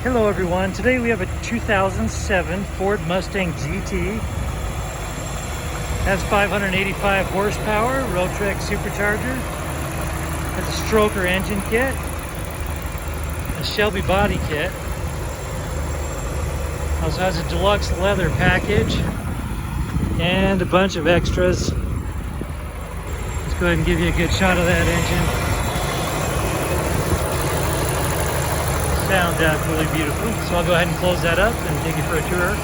Hello everyone, today we have a 2007 Ford Mustang GT. Has 585 horsepower, Rotrex supercharger. Has a stroker engine kit, a Shelby body kit. Also has a Deluxe Leather package and a bunch of extras. Let's go ahead and give you a good shot of that engine. Sounds absolutely beautiful. So I'll go ahead and close that up and take you for a tour.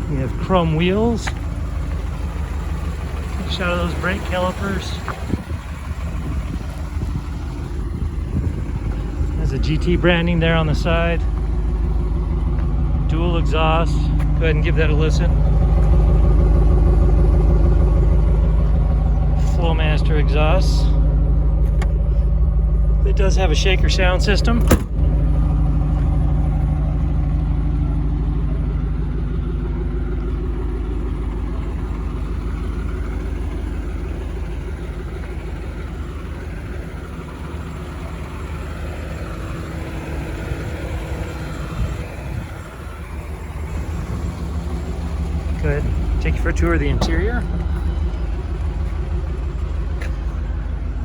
We have chrome wheels. Take a shot of those brake calipers. There's a GT branding there on the side. Dual exhaust. Go ahead and give that a listen. Flowmaster exhaust. It does have a shaker sound system. Go ahead and take you for a tour of the interior.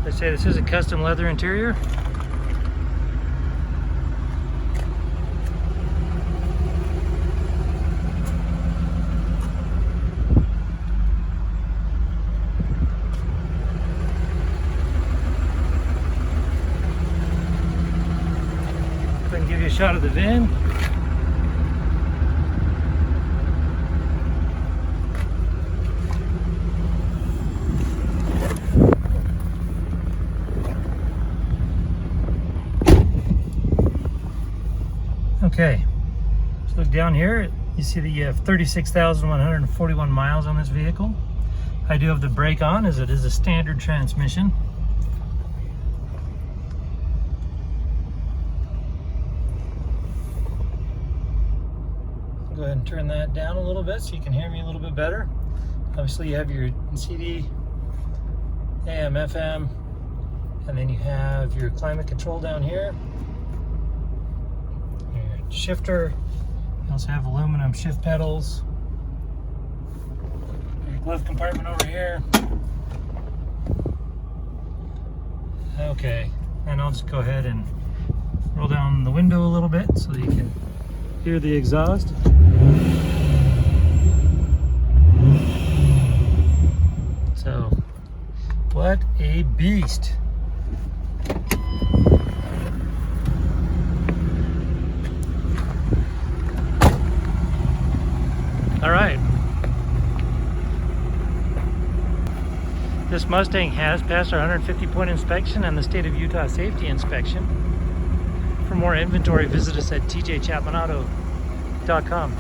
They say this is a custom leather interior. Go ahead and give you a shot of the VIN. Okay, so look down here, you see that you have 36,141 miles on this vehicle. I do have the brake on as it is a standard transmission. Go ahead and turn that down a little bit so you can hear me a little bit better. Obviously you have your CD, AM, FM, and then you have your climate control down here. Shifter. You also have aluminum shift pedals. Your glove compartment over here. Okay, and I'll just go ahead and roll down the window a little bit so that you can hear the exhaust. So, what a beast. All right. This Mustang has passed our 150-point inspection and the state of Utah safety inspection. For more inventory, visit us at tjchapmanauto.com.